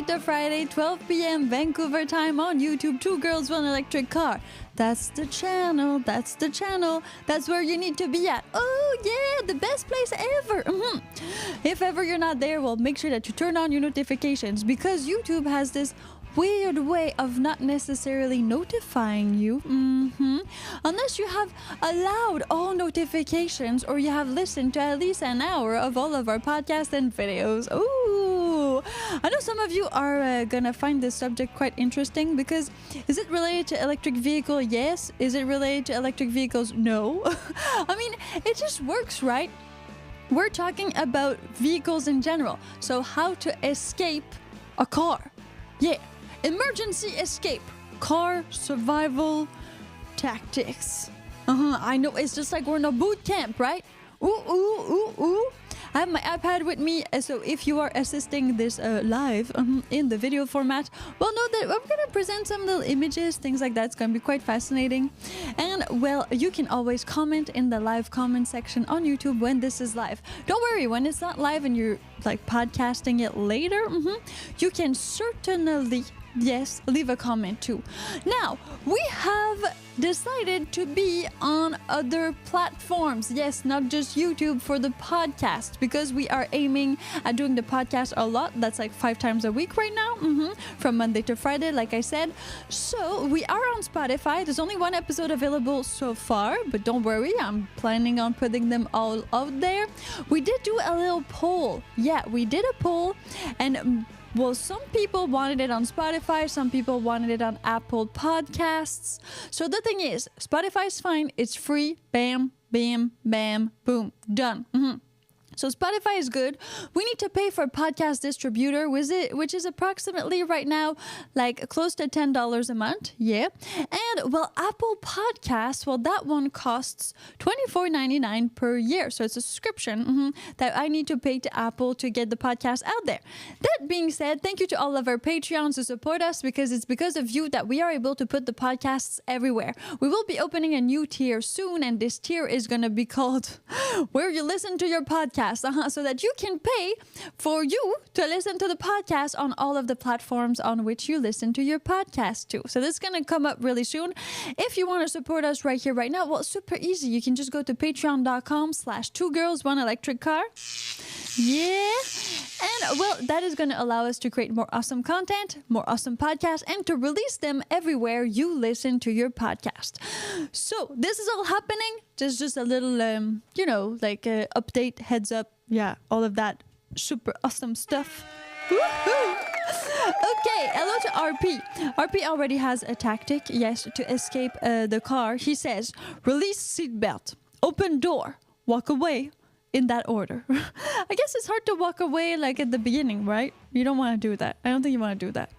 Monday to Friday, 12 p.m. Vancouver time on YouTube. Two Girls, One Electric Car. That's the channel. That's the channel. That's where you need to be at. Oh, yeah, the best place ever. If ever you're not there, well, make sure that you turn on your notifications because YouTube has this weird way of not necessarily notifying you unless you have allowed all notifications or you have listened to at least an hour of all of our podcasts and videos. Ooh, I know some of you are gonna find this subject quite interesting because is it related to electric vehicle? Yes. Is it related to electric vehicles? No. I mean, it just works, right? We're talking about vehicles in general, so how to escape a car. Yeah. Emergency escape, car survival tactics. I know, it's just like we're in a boot camp, right? Ooh. I have my iPad with me, so if you are assisting this live in the video format, well, know that I'm gonna present some little images, things like that. It's gonna be quite fascinating. And well, you can always comment in the live comment section on YouTube when this is live. Don't worry, when it's not live and you're like podcasting it later, you can certainly leave a comment too. Now, we have decided to be on other platforms. Yes, not just YouTube for the podcast, because we are aiming at doing the podcast a lot. That's like 5 times a week right now, from Monday to Friday, like I said. So we are on Spotify. There's only 1 episode available so far, but don't worry, I'm planning on putting them all out there. We did do a little poll. Yeah, we did a poll, and well, some people wanted it on Spotify, some people wanted it on Apple Podcasts. So the thing is, Spotify's fine, it's free, bam, bam, bam, boom, done. So Spotify is good. We need to pay for a podcast distributor, which is approximately right now like close to $10 a month. Yeah. And well, Apple Podcasts, well, that one costs $24.99 per year. So it's a subscription that I need to pay to Apple to get the podcast out there. That being said, thank you to all of our Patreons who support us because it's because of you that we are able to put the podcasts everywhere. We will be opening a new tier soon, and this tier is going to be called Where You Listen to Your Podcast. So that you can pay for you to listen to the podcast on all of the platforms on which you listen to your podcast too. So this is going to come up really soon. If you want to support us right here, right now, well, super easy. You can just go to patreon.com/2girls1electriccar. Yeah. And well, that is going to allow us to create more awesome content, more awesome podcasts, and to release them everywhere you listen to your podcast. So this is all happening. Just a little, update, heads up. Yeah, all of that super awesome stuff. Woohoo! Okay, hello to RP. RP already has a tactic, yes, to escape the car. He says, release seatbelt, open door, walk away. In that order. I guess it's hard to walk away like at the beginning, right? You don't want to do that. I don't think you want to do that.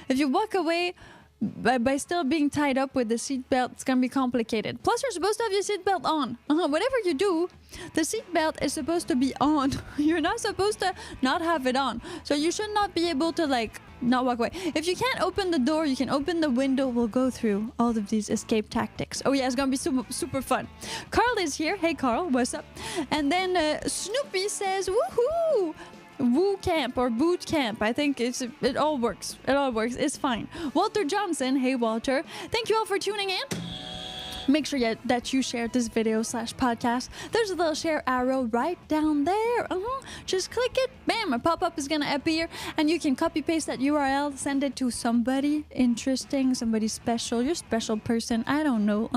If you walk away by still being tied up with the seatbelt, it's going to be complicated. Plus, you're supposed to have your seatbelt on. Whatever you do, the seatbelt is supposed to be on. You're not supposed to not have it on. So you should not be able to not walk away. If you can't open the door, you can open the window. We'll go through all of these escape tactics. Oh yeah, it's gonna be super fun. Carl is here. Hey Carl, what's up? And then Snoopy says, woohoo! Woo camp or boot camp. I think it all works. It all works. It's fine. Walter Johnson. Hey Walter. Thank you all for tuning in. Make sure that you share this video /podcast. There's a little share arrow right down there. Just click it. Bam, a pop-up is going to appear. And you can copy paste that URL, send it to somebody interesting, somebody special, your special person. I don't know.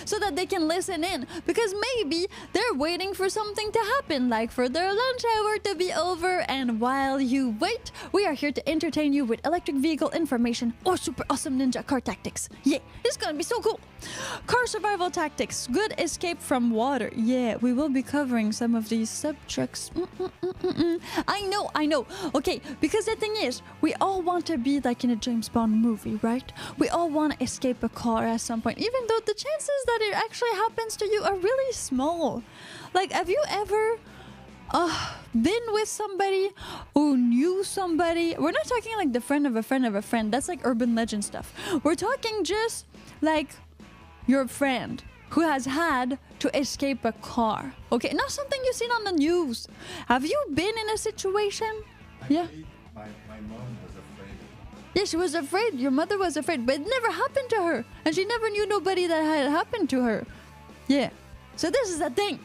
So that they can listen in. Because maybe they're waiting for something to happen, like for their lunch hour to be over. And while you wait, we are here to entertain you with electric vehicle information or super awesome ninja car tactics. Yeah, it's going to be so cool. Car survival tactics, good escape from water. Yeah, we will be covering some of these subjects. I know. Okay, because the thing is, we all want to be like in a James Bond movie, right? We all want to escape a car at some point, even though the chances that it actually happens to you are really small. Like, have you ever been with somebody who knew somebody? We're not talking like the friend of a friend of a friend. That's like urban legend stuff. We're talking just like your friend who has had to escape a car. Okay, not something you've seen on the news. Have you been in a situation? Actually, my mom was a Yeah, she was afraid. Your mother was afraid, but it never happened to her. And she never knew nobody that had happened to her. Yeah. So this is the thing.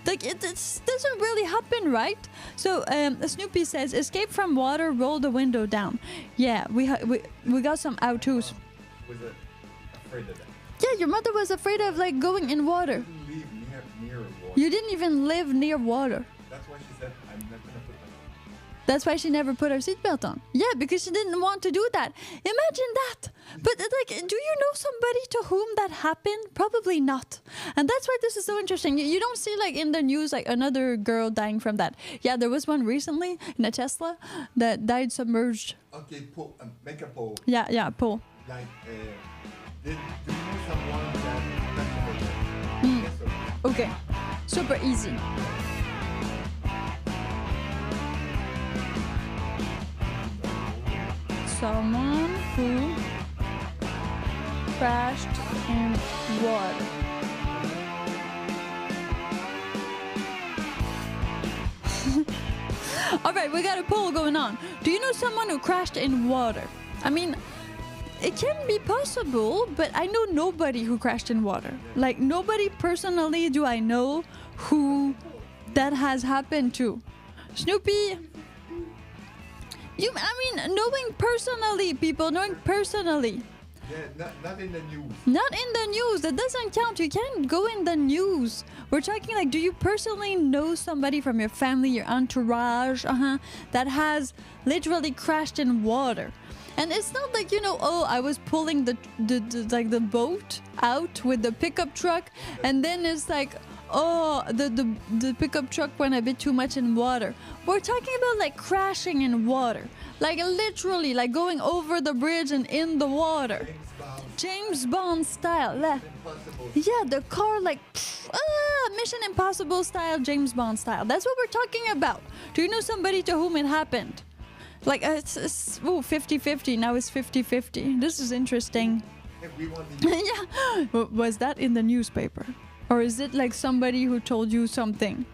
Like, it doesn't really happen, right? So Snoopy says, escape from water, roll the window down. Yeah, we got some how-tos. Was it afraid of that? Yeah, your mother was afraid of, like, going in water. I didn't live near water. You didn't even live near water. That's why she said, I'm not going to put my... That's why she never put her seatbelt on. Yeah, because she didn't want to do that. Imagine that. But like, do you know somebody to whom that happened? Probably not. And that's why this is so interesting. You don't see like in the news like another girl dying from that. Yeah, there was one recently in a Tesla that died submerged. Okay, make a poll. Yeah, poll. Like, do you know someone that... Yes or no? Okay, super easy. Someone who crashed in water. All right, we got a poll going on. Do you know someone who crashed in water? I mean, it can be possible, but I know nobody who crashed in water. Like, nobody personally do I know who that has happened to. Snoopy... knowing personally, people, knowing personally. Yeah, not in the news. Not in the news. That doesn't count. You can't go in the news. We're talking like, do you personally know somebody from your family, your entourage, that has literally crashed in water? And it's not like, oh, I was pulling the boat out with the pickup truck, and then it's like, oh, the pickup truck went a bit too much in water. We're talking about like crashing in water. Like literally, like going over the bridge and in the water. James Bond style. Yeah, the car like, Mission Impossible style, James Bond style. That's what we're talking about. Do you know somebody to whom it happened? Like, it's 50-50. Now it's 50-50. This is interesting. Yeah. Was that in the newspaper? Or is it like somebody who told you something?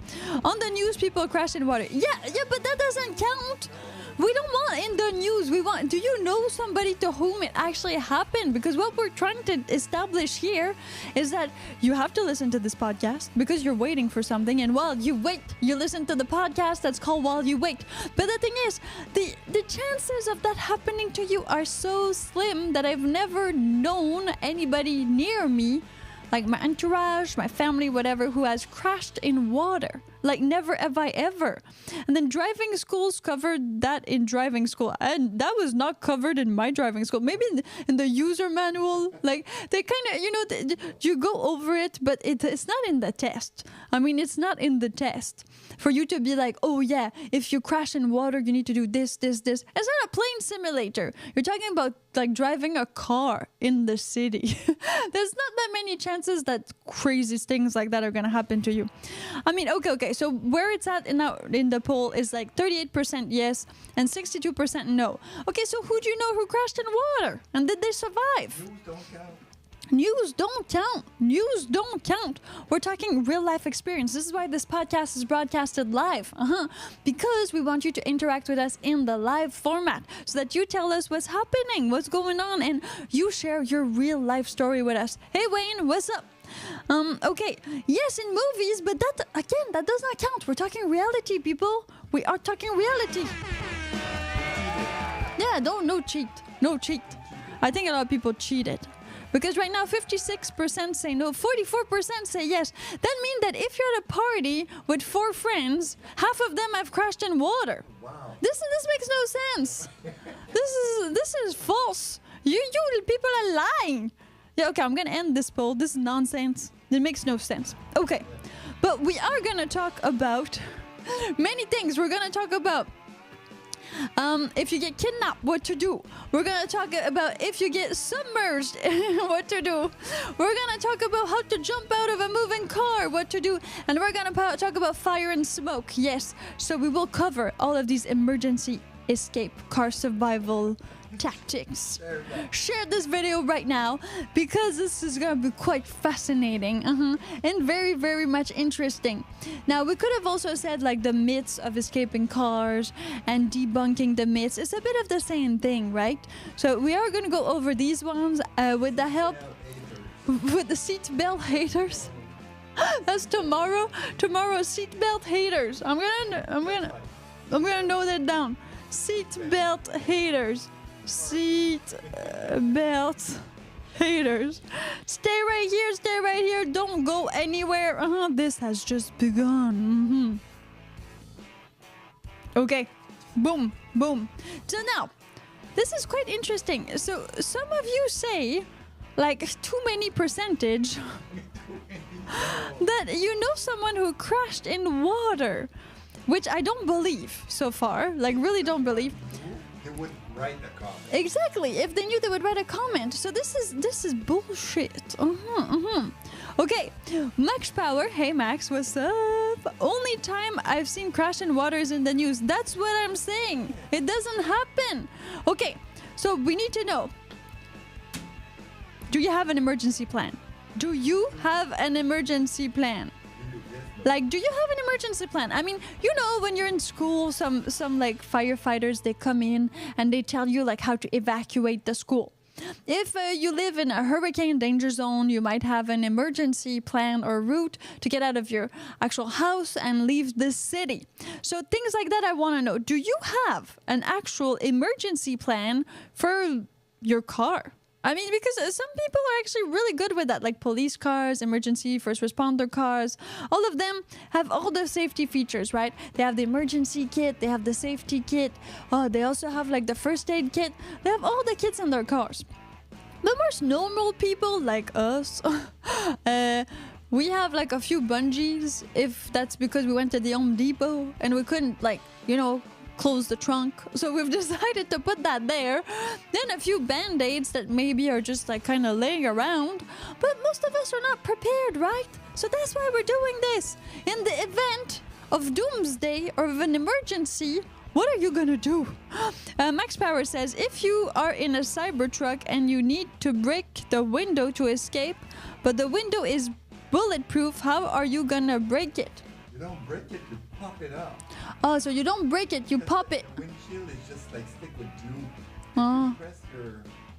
On the news, people crash in water. Yeah, but that doesn't count. We don't want in the news. We want, do you know somebody to whom it actually happened? Because what we're trying to establish here is that you have to listen to this podcast because you're waiting for something. And while you wait, you listen to the podcast that's called While You Wait. But the thing is, the chances of that happening to you are so slim that I've never known anybody near me, like my entourage, my family, whatever, who has crashed in water. Like, never have I ever. And then driving schools covered that in driving school. And that was not covered in my driving school. Maybe in the user manual. Like, they kind of, you go over it, but it's not in the test. I mean, it's not in the test. For you to be like, oh yeah, if you crash in water, you need to do this, this, this. It's not a plane simulator. You're talking about, like, driving a car in the city. There's not that many chances that crazy things like that are going to happen to you. I mean, okay. So where it's at in the poll is like 38% yes and 62% no. Okay, so who do you know who crashed in water? And did they survive? News don't count. News don't count. We're talking real life experience. This is why this podcast is broadcasted live. Because we want you to interact with us in the live format so that you tell us what's happening, what's going on, and you share your real life story with us. Hey Wayne, what's up? Okay, yes, in movies, but that does not count. We're talking reality, people. We are talking reality. Yeah, no cheat. I think a lot of people cheated. Because right now, 56% say no, 44% say yes. That means that if you're at a party with 4 friends, half of them have crashed in water. Wow. This makes no sense. This is false. You people are lying. Yeah, okay, I'm gonna end this poll. This is nonsense. It makes no sense. Okay, but we are gonna talk about many things. We're gonna talk about if you get kidnapped, what to do. We're gonna talk about if you get submerged, what to do. We're gonna talk about how to jump out of a moving car, what to do. And we're gonna talk about fire and smoke, yes. So we will cover all of these emergency escape car survival tactics. Share this video right now because this is gonna be quite fascinating and very, very much interesting. Now, we could have also said like the myths of escaping cars and debunking the myths. It's a bit of the same thing, right? So we are gonna go over these ones with the help with the seatbelt haters. That's tomorrow. Tomorrow, seatbelt haters. I'm gonna note that down. Seatbelt haters. Seat belt haters. Stay right here, stay right here. Don't go anywhere. This has just begun. Okay. Boom, boom. So now, this is quite interesting. So some of you say, like, too many percentage that you know someone who crashed in water, which I don't believe so far. Like, really don't believe. They would write a comment. Exactly. If they knew, they would write a comment. So this is bullshit. Okay. Max Power. Hey Max, what's up? Only time I've seen crash in water is in the news. That's what I'm saying. It doesn't happen. Okay. So we need to know. Do you have an emergency plan? Do you have an emergency plan? Like, do you have an emergency plan? I mean, you know, when you're in school, some like firefighters, they come in and they tell you like how to evacuate the school. If you live in a hurricane danger zone, you might have an emergency plan or route to get out of your actual house and leave the city. So things like that I want to know. Do you have an actual emergency plan for your car? I mean, because some people are actually really good with that, like police cars, emergency first responder cars. All of them have all the safety features, right? They have the emergency kit, they have the safety kit. Oh, they also have like the first aid kit. They have all the kits in their cars. But most normal people like us, we have like a few bungees, if that's because we went to the Home Depot and we couldn't, like, you know, close the trunk, so we've decided to put that there. Then a few band-aids that maybe are just like kind of laying around, but most of us are not prepared, right? So that's why we're doing this. In the event of doomsday or of an emergency, what are you gonna do? Max Power says, if you are in a Cybertruck and you need to break the window to escape, but the window is bulletproof, how are you gonna break it? You don't break it, you pop it up. Oh, so you don't break it, you pop it. The windshield is just like stick with glue. Oh. You press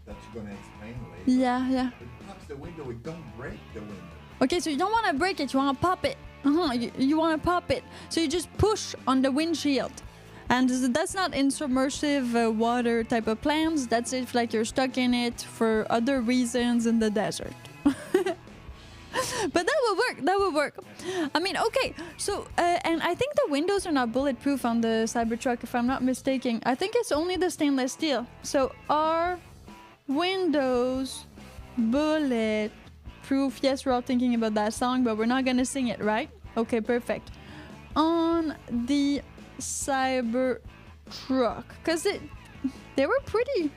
that you're gonna explain later. Yeah. It pops the window, it don't break the window. Okay, so you don't want to break it, you want to pop it. You want to pop it. So you just push on the windshield. And that's not in submersive water type of plans. That's if like you're stuck in it for other reasons in the desert. But that would work. I mean, okay, so, and I think the windows are not bulletproof on the Cybertruck, if I'm not mistaken. I think it's only the stainless steel. So, are windows bulletproof? Yes, we're all thinking about that song, but we're not gonna sing it, right? Okay, perfect. On the Cybertruck, because they were pretty...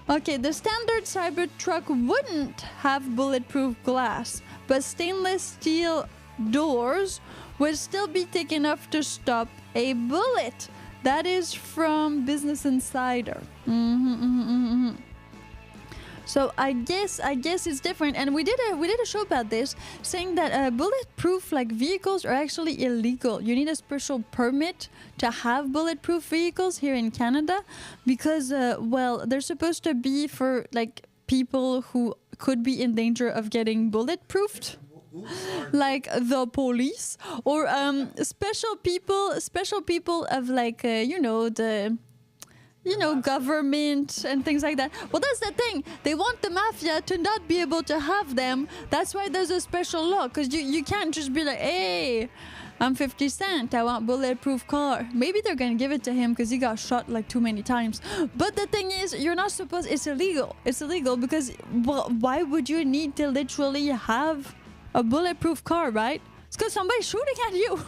Okay, the standard Cybertruck wouldn't have bulletproof glass, but stainless steel doors would still be thick enough to stop a bullet. That is from Business Insider. So I guess it's different, and we did a show about this, saying that bulletproof like vehicles are actually illegal. You need a special permit to have bulletproof vehicles here in Canada, because well, they're supposed to be for like people who could be in danger of getting bulletproofed, like the police or special people of like government and things like that. Well, that's the thing. They want the mafia to not be able to have them. That's why there's a special law, because you can't just be like, hey, I'm 50 Cent, I want bulletproof car. Maybe they're gonna give it to him because he got shot like too many times. But the thing is, you're not supposed, it's illegal. It's illegal because, well, why would you need to literally have a bulletproof car, right? It's because somebody's shooting at you.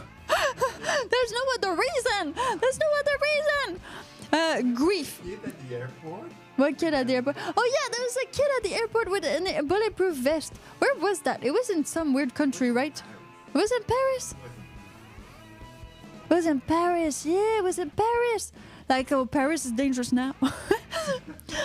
There's no other reason. Grief. Kid at the airport? What kid at the airport? Oh yeah, there was a kid at the airport with a bulletproof vest. Where was that? It was in some weird country, right? It was in Paris? It was in Paris. Yeah, it was in Paris. Like, oh, Paris is dangerous now.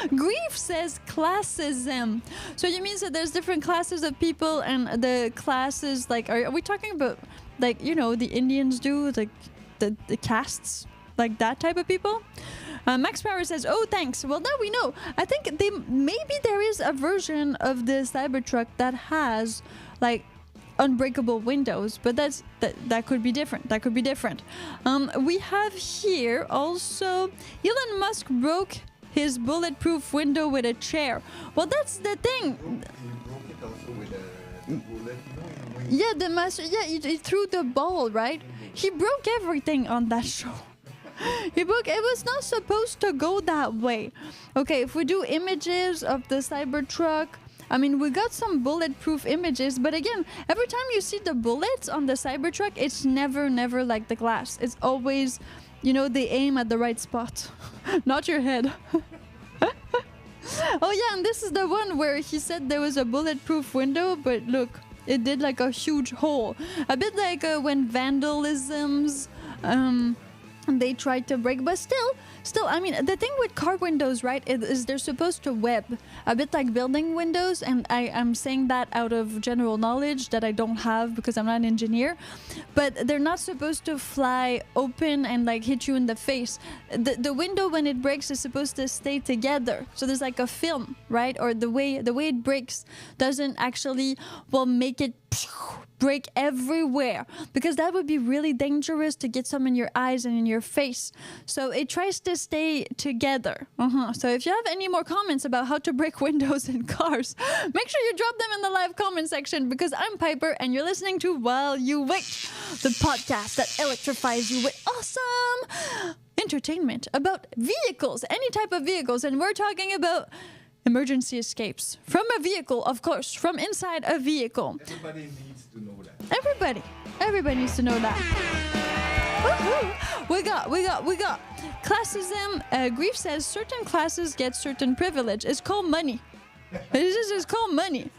Grief says classism. So you mean so there's different classes of people, and the classes, like, are we talking about, like, you know, the Indians do, like, the castes, like that type of people? Max Power says, oh, thanks. Well, now we know. I think maybe there is a version of the Cybertruck that has, like, unbreakable windows, but that could be different. That could be different. We have here also Elon Musk broke his bulletproof window with a chair. Well, that's the thing. He broke it also with a bullet. Yeah, the master. Yeah, he threw the ball, right? He broke everything on that show. It was not supposed to go that way. Okay, if we do images of the Cybertruck, I mean, we got some bulletproof images, but again, every time you see the bullets on the Cybertruck, it's never like the glass. It's always, you know, they aim at the right spot, not your head. Oh yeah, and this is the one where he said there was a bulletproof window, but look, it did like a huge hole. A bit like when vandalisms, they tried to break, but still, I mean, the thing with car windows, right, is they're supposed to web, a bit like building windows, and I'm saying that out of general knowledge that I don't have because I'm not an engineer, but they're not supposed to fly open and like hit you in the face. The window, when it breaks, is supposed to stay together, so there's like a film, right, or the way it breaks doesn't actually, well, make it break everywhere, because that would be really dangerous to get some in your eyes and in your face. So it tries to stay together. So if you have any more comments about how to break windows in cars, make sure you drop them in the live comment section, because I'm Piper and you're listening to While You Wait, the podcast that electrifies you with awesome entertainment about vehicles, any type of vehicles, and we're talking about emergency escapes from a vehicle, of course, from inside a vehicle. Everybody needs to know that. Everybody needs to know that. Woohoo! We got classism. Grief says certain classes get certain privilege. It's called money. It's called money.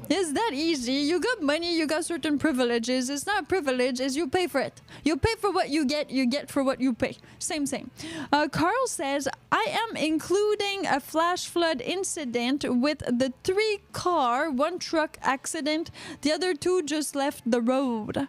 It's that easy. You got money, you got certain privileges. It's not a privilege, it's you pay for it. You pay for what you get for what you pay. Same. Carl says, I am including a flash flood incident with the 3-car, 1 truck accident. The other 2 just left the road.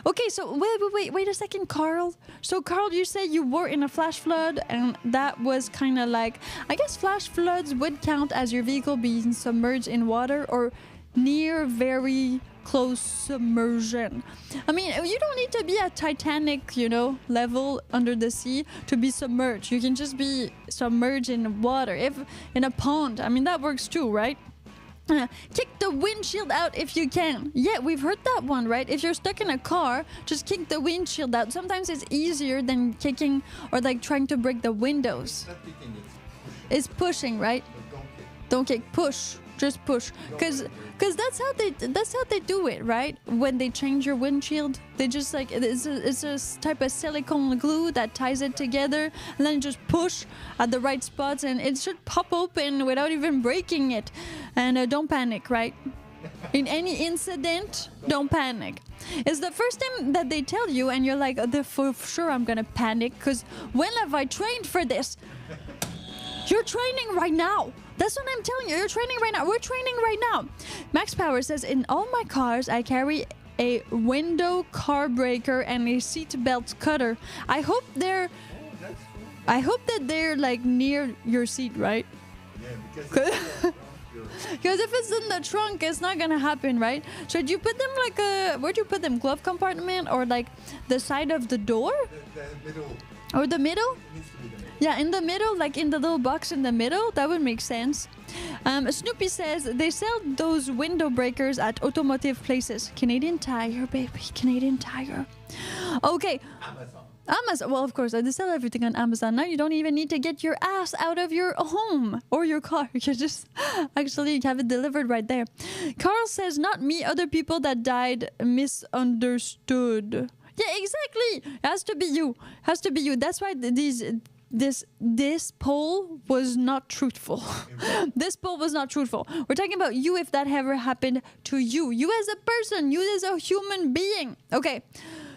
Okay, so wait a second, Carl. So Carl, you say you were in a flash flood, and that was kind of like, I guess flash floods would count as your vehicle being submerged in water or near very close submersion. I mean, you don't need to be at Titanic, you know, level under the sea to be submerged. You can just be submerged in water, if in a pond. I mean, that works too, right? Kick the windshield out if you can. Yeah, we've heard that one, right? If you're stuck in a car, just kick the windshield out. Sometimes it's easier than kicking or like trying to break the windows. Not kicking, It's pushing, right? but don't kick. Don't kick, push. Just push, because that's how they do it, right? When they change your windshield, they just like it's a type of silicone glue that ties it together, and then just push at the right spots, and it should pop open without even breaking it. And don't panic, right? In any incident, don't panic. It's the first time that they tell you, and you're like, for sure I'm gonna panic, because when have I trained for this? You're training right now. That's what I'm telling you. You're training right now. We're training right now. Max Power says, in all my cars, I carry a window car breaker and a seat belt cutter. I hope that they're like near your seat, right? Yeah, because Because if it's in the trunk, it's not gonna happen, right? Should you put them like where'd you put them? Glove compartment or like the side of the door? the middle Or the middle? needs to be the middle. Yeah, in the middle, like in the little box in the middle, that would make sense. Snoopy says they sell those window breakers at automotive places. Canadian Tire, baby, Canadian Tire. Okay. Amazon. Well, of course, they sell everything on Amazon. Now you don't even need to get your ass out of your home or your car. You can just actually have it delivered right there. Carl says, not me, other people that died misunderstood. Yeah, exactly. It has to be you. Has to be you. That's why this poll was not truthful. This poll was not truthful. We're talking about you, if that ever happened to you. You as a person, you as a human being. Okay.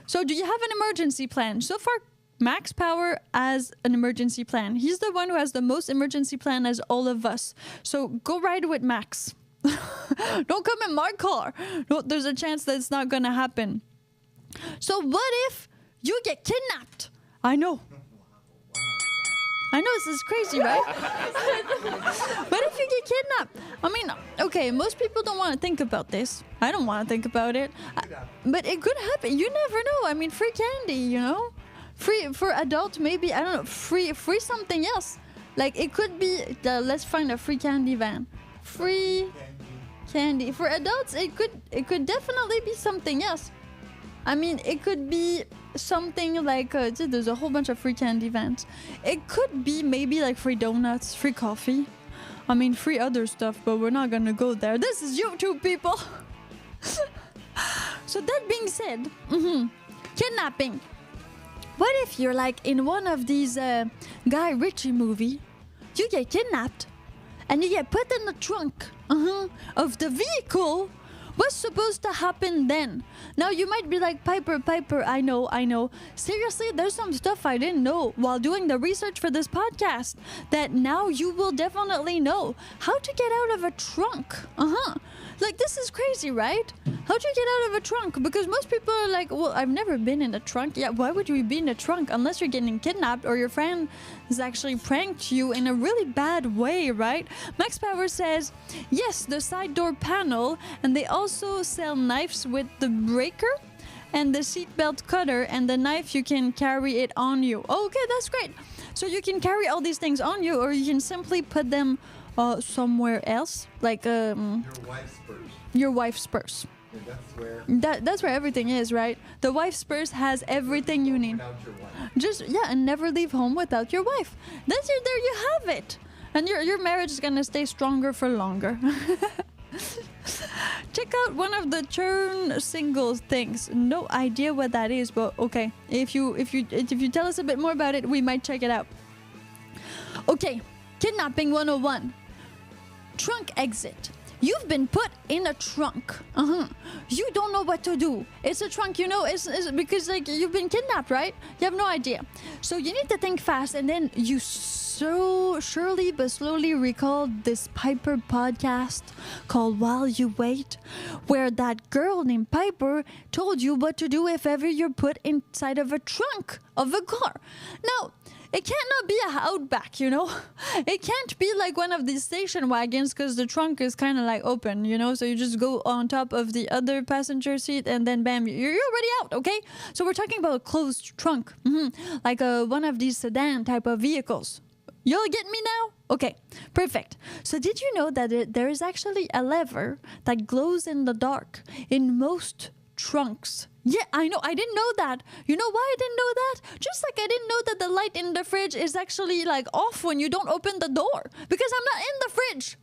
So do you have an emergency plan? So far, Max Power has an emergency plan. He's the one who has the most emergency plan as all of us. So go ride with Max. Don't come in my car. No, there's a chance that it's not gonna happen. So what if you get kidnapped? I know this is crazy, right? What if you get kidnapped? I mean, okay, most people don't want to think about this. I don't want to think about it. But it could happen. You never know. I mean, free candy, you know? Free for adults, maybe, I don't know, free something else. Like, it could be, let's find a free candy van. Free candy. For adults, it could definitely be something else. I mean, it could be something like, there's a whole bunch of free candy vans. It could be maybe like free donuts, free coffee. I mean, free other stuff, but we're not gonna go there. This is YouTube, people. So that being said, kidnapping. What if you're like in one of these Guy Ritchie movie, you get kidnapped and you get put in the trunk of the vehicle? What's supposed to happen then? Now you might be like, Piper, I know. Seriously, there's some stuff I didn't know while doing the research for this podcast that now you will definitely know. How to get out of a trunk. Like, this is crazy, right? How'd you get out of a trunk? Because most people are like, well, I've never been in a trunk. Yeah, why would you be in a trunk unless you're getting kidnapped or your friend has actually pranked you in a really bad way, right? Max Power says, yes, the side door panel, and they also sell knives with the breaker and the seatbelt cutter, and the knife, you can carry it on you. Okay, that's great. So you can carry all these things on you, or you can simply put them somewhere else, like your wife's purse. Your wife's purse. And That's where everything is, right? The wife's purse has everything you need. Without your wife. And never leave home without your wife. That's it. There you have it. And your marriage is gonna stay stronger for longer. Check out one of the churn singles things. No idea what that is, but okay. If you tell us a bit more about it, we might check it out. Okay, kidnapping 101. Trunk exit. You've been put in a trunk. You don't know what to do. It's a trunk, you know, it's because like you've been kidnapped, right? You have no idea. So you need to think fast, and then you so surely but slowly recall this Piper podcast called While You Wait, where that girl named Piper told you what to do if ever you're put inside of a trunk of a car. Now, it cannot be a Outback, you know? It can't be like one of these station wagons because the trunk is kind of like open, you know? So you just go on top of the other passenger seat and then bam, you're already out, okay? So we're talking about a closed trunk, like one of these sedan type of vehicles. You'll get me now? Okay, perfect. So did you know that there is actually a lever that glows in the dark in most trunks? Yeah, I know. I didn't know that. You know why I didn't know that? Just like I didn't know that the light in the fridge is actually like off when you don't open the door. Because I'm not in the fridge.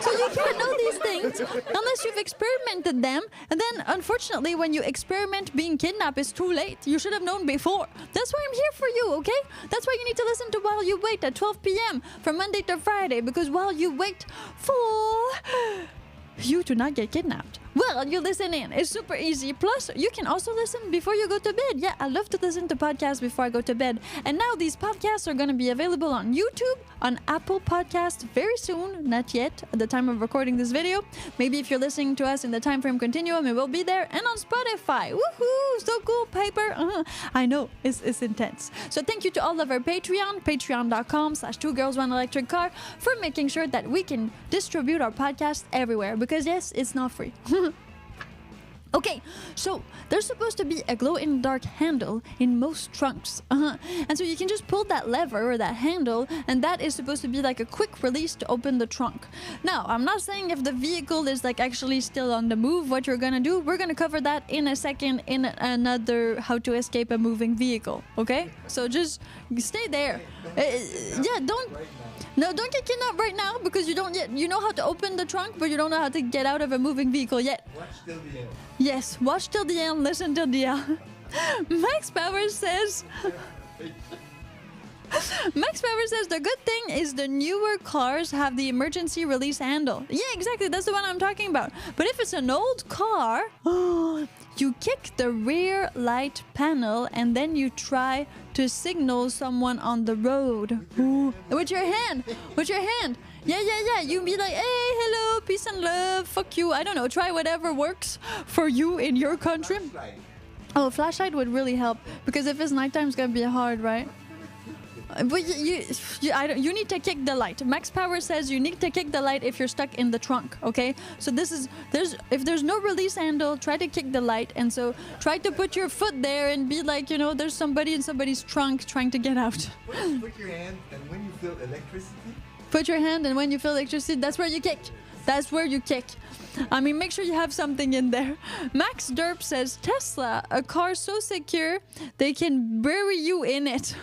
So you can't know these things unless you've experimented them. And then, unfortunately, when you experiment being kidnapped, it's too late. You should have known before. That's why I'm here for you, okay? That's why you need to listen to While You Wait at 12 p.m. from Monday to Friday. Because while you wait for you to not get kidnapped, well, you listen in. It's super easy. Plus, you can also listen before you go to bed. Yeah, I love to listen to podcasts before I go to bed. And now these podcasts are going to be available on YouTube, on Apple Podcasts very soon. Not yet at the time of recording this video. Maybe if you're listening to us in the time frame continuum, it will be there. And on Spotify. Woohoo! So cool, Piper. I know, it's intense. So thank you to all of our Patreon, patreon.com/2girls1electric car, for making sure that we can distribute our podcast everywhere. Because yes, it's not free. Okay, so there's supposed to be a glow-in-the-dark handle in most trunks. And so you can just pull that lever or that handle, and that is supposed to be like a quick release to open the trunk. Now, I'm not saying if the vehicle is like actually still on the move, what you're gonna do. We're gonna cover that in a second in another How to Escape a Moving Vehicle, okay? So just stay there. Don't get kidnapped right now because you don't yet. You know how to open the trunk, but you don't know how to get out of a moving vehicle yet. Watch till the end. Yes, watch till the end, listen till the end. Max Power says, Max Power says the good thing is the newer cars have the emergency release handle. Yeah, exactly. That's the one I'm talking about. But if it's an old car, you kick the rear light panel and then you try to signal someone on the road. Ooh. With your hand. With your hand. Yeah. You be like, hey, hello, peace and love, fuck you. I don't know. Try whatever works for you in your country. Oh, a flashlight would really help because if it's nighttime, it's gonna be hard, right? But you need to kick the light. Max Power says you need to kick the light if you're stuck in the trunk. Okay, so if there's no release handle, try to kick the light, and so try to put your foot there and be like, there's somebody in somebody's trunk trying to get out. Put your hand, and when you feel electricity. Put your hand, and when you feel electricity, that's where you kick. That's where you kick. I mean, make sure you have something in there. Max Derp says Tesla, a car so secure they can bury you in it.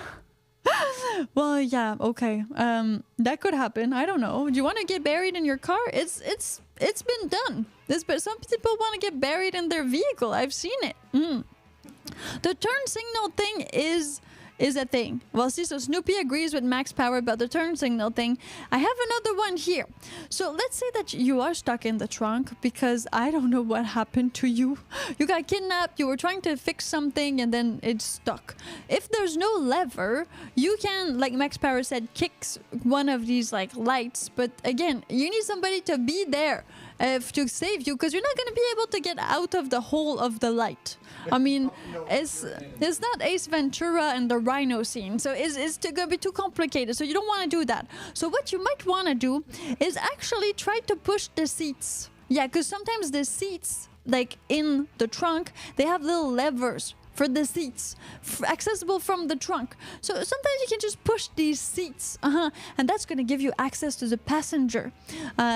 Well, yeah, okay. That could happen. I don't know. Do you want to get buried in your car? It's been done. But some people want to get buried in their vehicle. I've seen it. The turn signal thing is a thing. Well, see, so Snoopy agrees with Max Power about the turn signal thing. I have another one here. So let's say that you are stuck in the trunk because I don't know what happened to you. You got kidnapped, you were trying to fix something, and then it's stuck. If there's no lever, you can, like Max Power said, kick one of these like lights. But again, you need somebody to be there to save you because you're not going to be able to get out of the hole of the light. I mean, it's not Ace Ventura and the rhino scene, so it's going to be too complicated, so you don't want to do that. So what you might want to do is actually try to push the seats. Yeah, because sometimes the seats, like in the trunk, they have little levers for the seats, accessible from the trunk. So sometimes you can just push these seats, and that's going to give you access to the passenger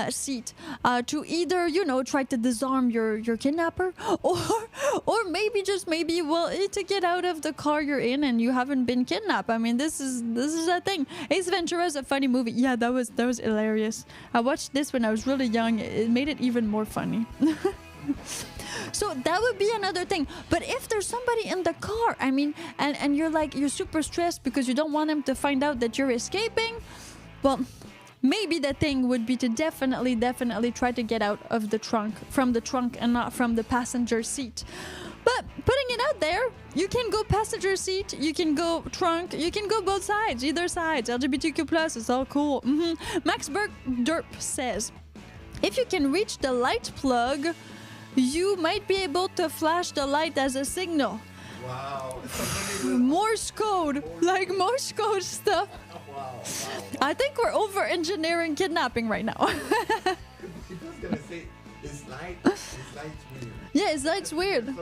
seat to either, try to disarm your kidnapper, or maybe to get out of the car you're in and you haven't been kidnapped. I mean, this is a thing. Ace Ventura is a funny movie. Yeah, that was hilarious. I watched this when I was really young. It made it even more funny. So that would be another thing. But if there's somebody in the car, I mean, and you're super stressed because you don't want them to find out that you're escaping, well, maybe the thing would be to definitely try to get out of the trunk, from the trunk and not from the passenger seat. But putting it out there, you can go passenger seat, you can go trunk, you can go both sides, either sides. LGBTQ+, it's all cool. Max Derp says, if you can reach the light plug, you might be able to flash the light as a signal. Wow. Morse code, like Morse code stuff. Wow. I think we're over-engineering kidnapping right now. It was gonna say, it's light's weird. Yeah, it's light's weird.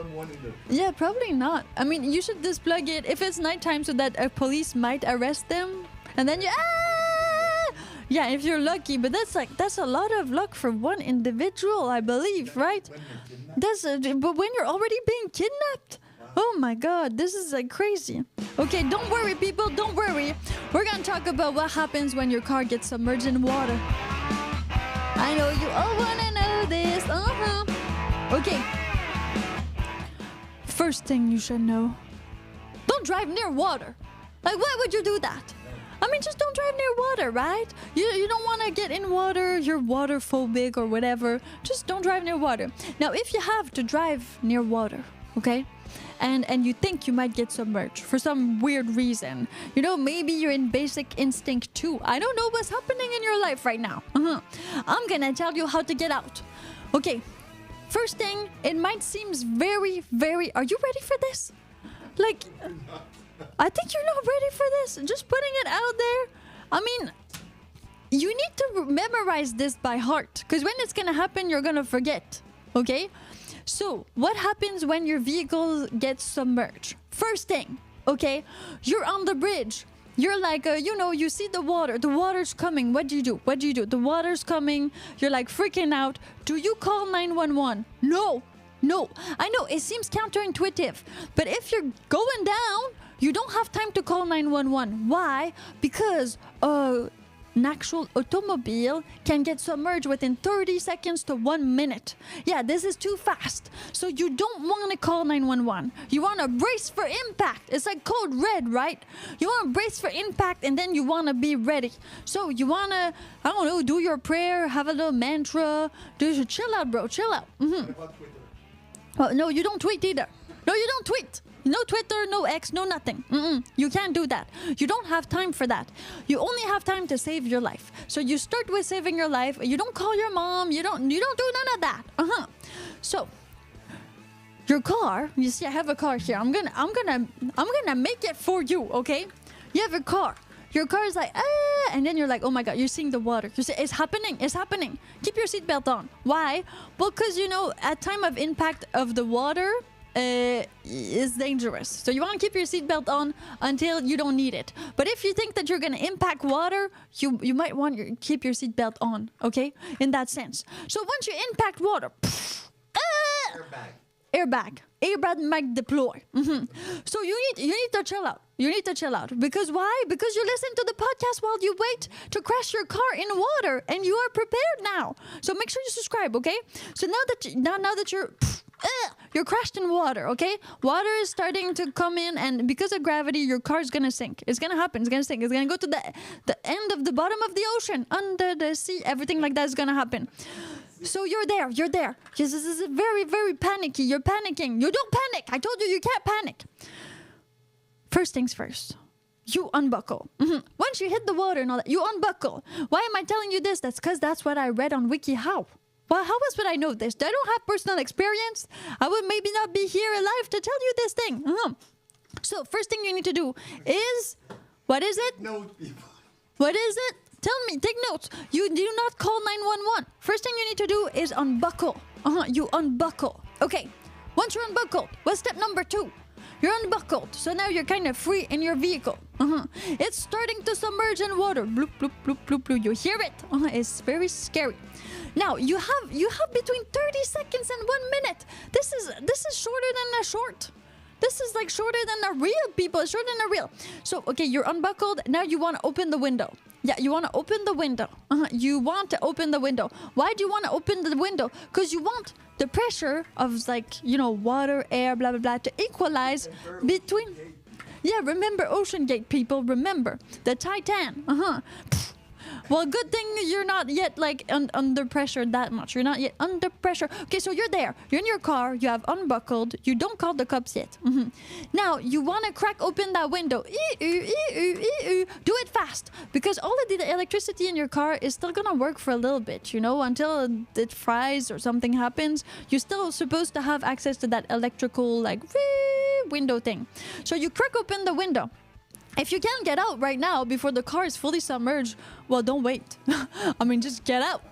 Yeah, probably not. I mean, you should just plug it if it's nighttime so that a police might arrest them, and then yeah, if you're lucky, but that's a lot of luck for one individual, I believe, right? But when you're already being kidnapped, oh my God, this is like crazy. Okay, don't worry, people, don't worry. We're gonna talk about what happens when your car gets submerged in water. I know you all wanna know this. Okay. First thing you should know: don't drive near water. Like, why would you do that? I mean, just don't drive near water, right? You don't want to get in water, you're water phobic or whatever. Just don't drive near water. Now, if you have to drive near water, okay, and you think you might get submerged for some weird reason, maybe you're in Basic Instinct 2. I don't know what's happening in your life right now. I'm gonna tell you how to get out. Okay, first thing, it might seem very, very... Are you ready for this? Like... I think you're not ready for this. Just putting it out there. I mean, you need to memorize this by heart, because when it's gonna happen, you're gonna forget. Okay? So, what happens when your vehicle gets submerged? First thing, okay? You're on the bridge. You're like, you see the water. The water's coming. What do you do? The water's coming. You're like freaking out. Do you call 911? No. I know, it seems counterintuitive, but if you're going down, you don't have time to call 911. Why? Because an actual automobile can get submerged within 30 seconds to 1 minute. Yeah, this is too fast. So you don't want to call 911. You want to brace for impact. It's like code red, right? You want to brace for impact and then you want to be ready. So you want to, I don't know, do your prayer, have a little mantra. Chill out, bro. Chill out. What about Twitter? Well, no, you don't tweet either. No, you don't tweet. No Twitter, no X, no nothing. You can't do that. You don't have time for that. You only have time to save your life. So you start with saving your life. You don't call your mom. You don't do none of that. So your car. You see, I have a car here. I'm gonna make it for you. Okay? You have a car. Your car is like, and then you're like, oh my God, you're seeing the water. You say, it's happening. Keep your seatbelt on. Why? Well, because, at time of impact of the water, is dangerous. So you want to keep your seatbelt on until you don't need it. But if you think that you're going to impact water, you might want to keep your seatbelt on, okay? In that sense. So once you impact water, airbag might deploy. So you need to chill out. Because why? Because you listen to the podcast while you wait to crash your car in water, and you are prepared now. So make sure you subscribe, okay? So now that you're crashed in water, okay? Water is starting to come in, and because of gravity, your car is gonna sink. It's gonna happen. It's gonna sink. It's gonna go to the end of the bottom of the ocean, under the sea. Everything like that is gonna happen. So you're there. Yes, this is very, very panicky. You're panicking. You don't panic. I told you can't panic. First things first. You unbuckle. Once you hit the water and all that, you unbuckle. Why am I telling you this? That's because that's what I read on WikiHow. Well, how else would I know this? I don't have personal experience. I would maybe not be here alive to tell you this thing. So first thing you need to do is, what is it? Note people. What is it? Tell me, take notes. You do not call 911. First thing you need to do is unbuckle. You unbuckle. Okay, once you're unbuckled, what's step number 2? You're unbuckled, so now you're kind of free in your vehicle. It's starting to submerge in water. Bloop, bloop, bloop, bloop, bloop. You hear it. It's very scary. Now, you have between 30 seconds and 1 minute. This is shorter than a short. This is like shorter than a reel, people. It's shorter than a reel. So, okay, you're unbuckled. Now you want to open the window. Yeah, you want to open the window. You want to open the window. Why do you want to open the window? Because you want the pressure of, like, water, air, blah, blah, blah, to equalize between... Yeah, remember Ocean Gate, people. Remember. The Titan. Well, good thing you're not yet, like, under pressure that much. You're not yet under pressure. Okay, so you're there. You're in your car. You have unbuckled. You don't call the cops yet. Now, you want to crack open that window. Do it fast. Because all of the electricity in your car is still going to work for a little bit, until it fries or something happens. You're still supposed to have access to that electrical, like, window thing. So you crack open the window. If you can't get out right now before the car is fully submerged, well, don't wait. I mean, just get out.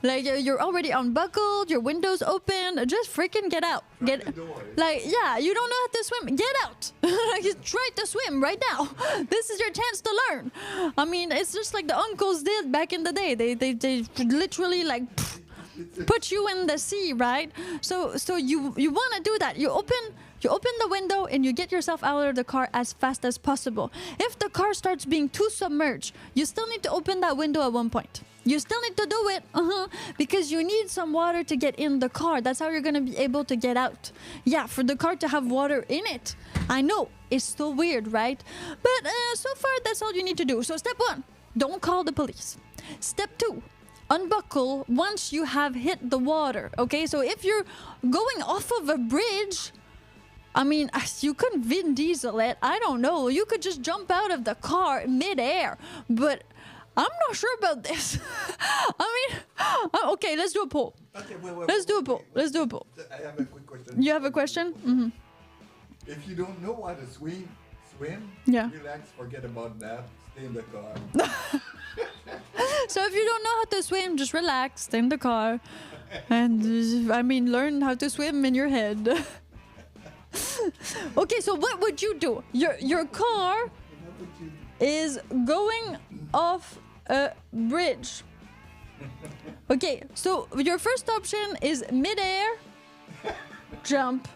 Like, you're already unbuckled, your window's open, just freaking get out. Like, yeah, you don't know how to swim, get out. You try to swim right now. This is your chance to learn. I mean, it's just like the uncles did back in the day. They literally, like, put you in the sea, right? So you want to do that. You open the window and you get yourself out of the car as fast as possible. If the car starts being too submerged, you still need to open that window at one point. You still need to do it, because you need some water to get in the car. That's how you're going to be able to get out. Yeah, for the car to have water in it. I know, it's still weird, right? But so far, that's all you need to do. So step 1, don't call the police. Step 2, unbuckle once you have hit the water, okay? So if you're going off of a bridge... I mean, you couldn't Vin Diesel it. I don't know. You could just jump out of the car mid-air. But I'm not sure about this. I mean, okay, let's do a poll. Okay, Let's do a poll. I have a quick question. You have a question? If you don't know how to swim, Yeah. relax, forget about that, stay in the car. So if you don't know how to swim, just relax, stay in the car. And, learn how to swim in your head. Okay, so what would you do? Your car is going off a bridge. Okay, so your first option is mid-air, jump.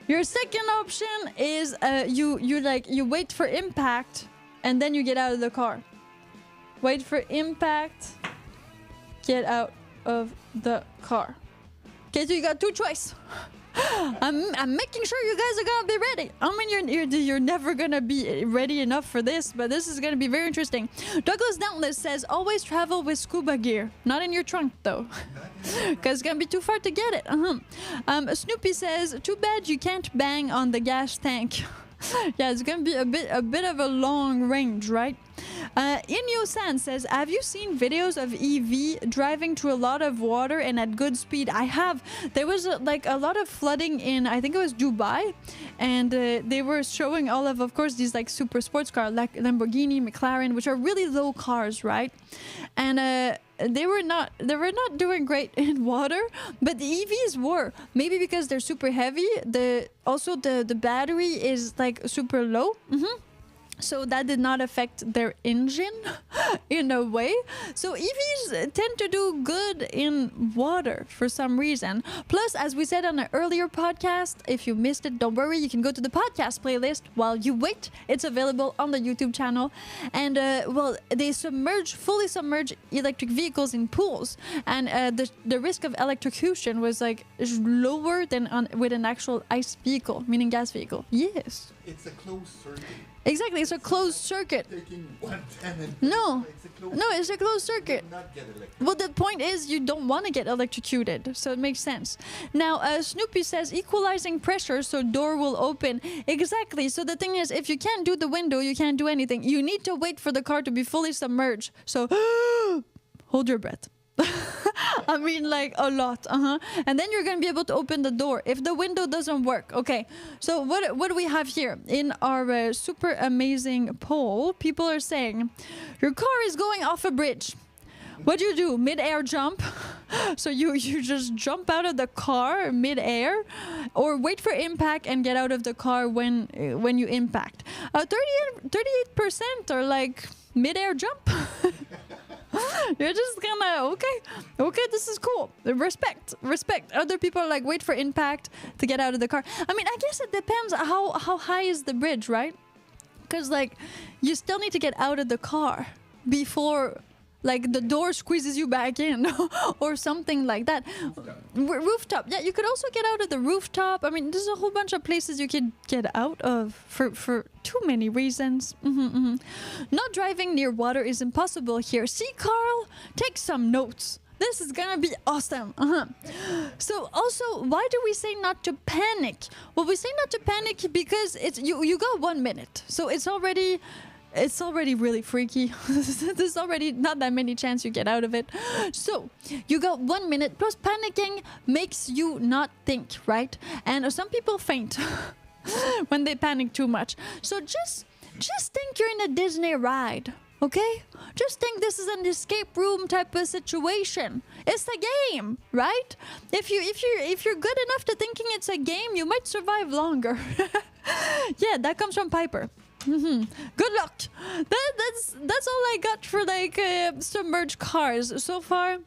Your second option is you wait for impact and then you get out of the car. wait for impact, get out of the car. Okay, so you got two choices. I'm making sure you guys are gonna be ready. I mean, you're never gonna be ready enough for this, but this is gonna be very interesting. Douglas Dauntless says, always travel with scuba gear. Not in your trunk, though, because it's gonna be too far to get it. Snoopy says, too bad you can't bang on the gas tank. Yeah, it's gonna be a bit of a long range, right? Inyo San says, have you seen videos of EV driving through a lot of water and at good speed? I have. There was a lot of flooding in, I think it was Dubai, and they were showing all of course, these like super sports cars like Lamborghini, McLaren, which are really low cars, right? And they were not doing great in water, but the EVs were. Maybe because they're super heavy. The battery is like super low. So that did not affect their engine in a way. So EVs tend to do good in water for some reason. Plus, as we said on an earlier podcast, if you missed it, don't worry, you can go to the podcast playlist while you wait. It's available on the YouTube channel. And they fully submerge electric vehicles in pools. And the risk of electrocution was like lower than with an actual ICE vehicle, meaning gas vehicle. Yes. It's a closed circuit. Exactly, it's a closed circuit. Taking 110 and No, it's a closed circuit. You not get electrocuted. Well, the point is you don't want to get electrocuted, so it makes sense. Now, Snoopy says equalizing pressure so door will open. Exactly, so the thing is, if you can't do the window, you can't do anything. You need to wait for the car to be fully submerged. So, hold your breath. I mean, like a lot. And then you're going to be able to open the door if the window doesn't work. Okay, so what do we have here in our super amazing poll? People are saying your car is going off a bridge. What do? Mid-air jump. So you just jump out of the car mid-air, or wait for impact and get out of the car when you impact. 38% are like mid-air jump. You're just gonna okay, this is cool. Respect. Other people are like, wait for impact to get out of the car. I mean, I guess it depends how high is the bridge, right? Because like you still need to get out of the car before like the door squeezes you back in or something like that. Rooftop. Yeah, you could also get out of the rooftop. I mean, there's a whole bunch of places you could get out of for too many reasons. Not driving near water is impossible here. See, Carl? Take some notes. This is gonna be awesome. So also, why do we say not to panic? Well, we say not to panic because it's you got 1 minute. So it's already really freaky. There's already not that many chance you get out of it. So you got 1 minute, plus panicking makes you not think, right? And some people faint when they panic too much. So just think you're in a Disney ride, okay? Just think this is an escape room type of situation. It's a game, right? If you're good enough to thinking it's a game, you might survive longer. Yeah, that comes from Piper. Good luck. That's all I got for like submerged cars so far.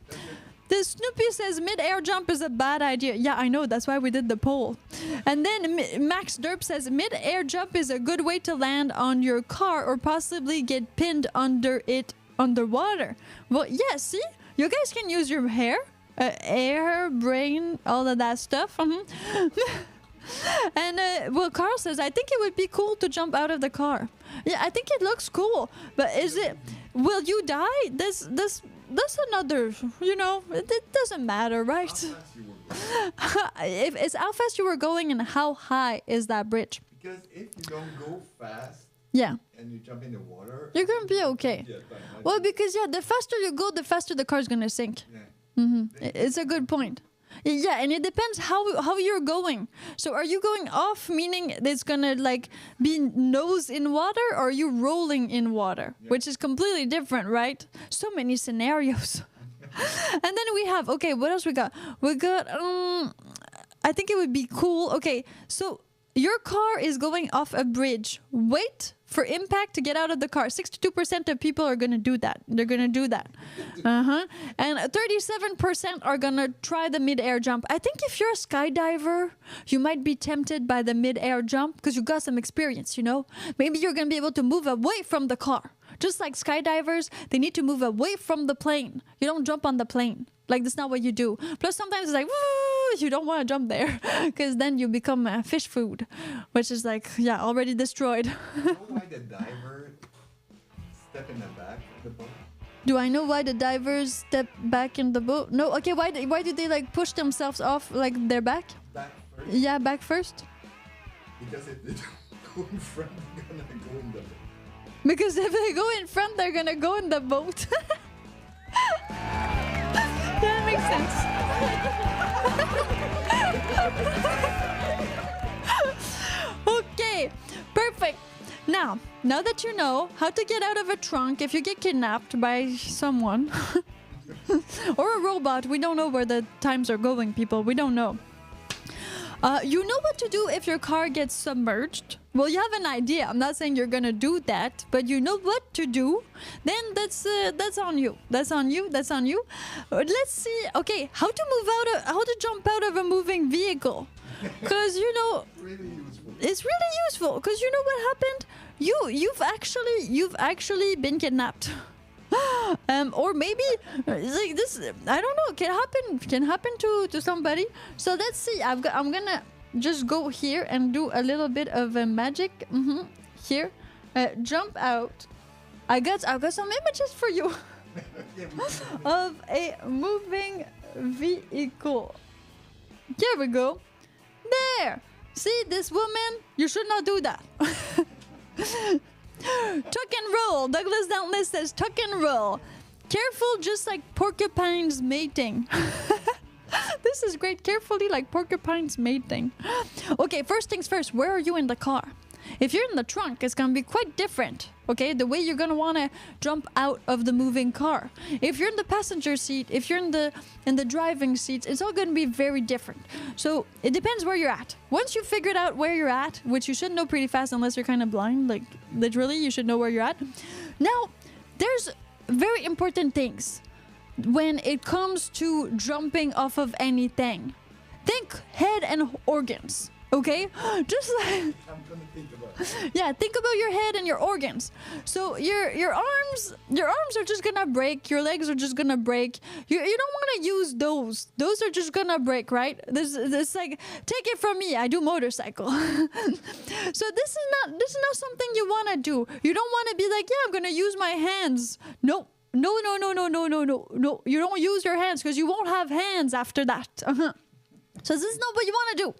The Snoopy says mid-air jump is a bad idea. Yeah, I know. That's why we did the poll. And then Max Derp says mid-air jump is a good way to land on your car or possibly get pinned underwater. Well, yeah. See, you guys can use your hair, air, brain, all of that stuff. And Carl says, I think it would be cool to jump out of the car. Yeah, I think it looks cool, but will you die? That's another, it doesn't matter, right? If it's how fast you were going and how high is that bridge? Because if you don't go fast, yeah, and you jump in the water, you're gonna be okay. Well, because the faster you go, the faster the car's gonna sink. Yeah. It's a good point. Yeah, and it depends how you're going. So are you going off, meaning it's gonna like be nose in water, or are you rolling in water? Yeah. Which is completely different, right? So many scenarios. And then we have, what else we got? We got, I think it would be cool. Okay, so your car is going off a bridge. Wait for impact to get out of the car. 62% of people are going to do that. They're going to do that. And 37% are going to try the mid-air jump. I think if you're a skydiver, you might be tempted by the mid-air jump because you got some experience, Maybe you're going to be able to move away from the car Just like skydivers, they need to move away from the plane. You don't jump on the plane. Like, that's not what you do. Plus, sometimes it's like, woo, you don't want to jump there because then you become fish food, which is like, yeah, already destroyed. You know why the diver step in the back of the boat? Do I know why the divers step back in the boat? No. Okay, why do they like push themselves off like their back? Back first? Yeah, back first. Because if they don't go in front, they're gonna go in the boat. Because if they go in front, they're gonna go in the boat. That makes sense. Okay, perfect. Now that you know how to get out of a trunk if you get kidnapped by someone or a robot, we don't know where the times are going, people. We don't know. You know what to do if your car gets submerged. Well, you have an idea. I'm not saying you're gonna do that, but you know what to do. Then that's on you. That's on you. That's on you. Let's see. Okay, how to jump out of a moving vehicle? Because Really useful. it's really useful. Because you know what happened? You've actually been kidnapped. Or maybe like this, I don't know, can happen to somebody. So let's see. I'm gonna just go here and do a little bit of a magic. Here, jump out. I got some images for you of a moving vehicle. Here we go. There. See this woman? You should not do that. Tuck and roll. Douglas Downless says tuck and roll. Careful, just like porcupines mating. This is great. Carefully, like porcupines mating. Okay, first things first. Where are you in the car? If you're in the trunk, it's gonna be quite different. Okay, the way you're gonna wanna jump out of the moving car. If you're in the passenger seat, if you're in the driving seats, it's all gonna be very different. So it depends where you're at. Once you've figured out where you're at, which you should know pretty fast unless you're kind of blind, like literally, you should know where you're at. Now, there's very important things when it comes to jumping off of anything. Think head and organs. Okay, just like I'm gonna think about it. yeah, think about your head and your organs. So your arms are just gonna break. Your legs are just gonna break. You don't want to use those. Those are just gonna break, right? This like, take it from me. I do motorcycle. So this is not something you want to do. You don't want to be like, yeah, I'm gonna use my hands. No. No. You don't use your hands because you won't have hands after that. So this is not what you want to do.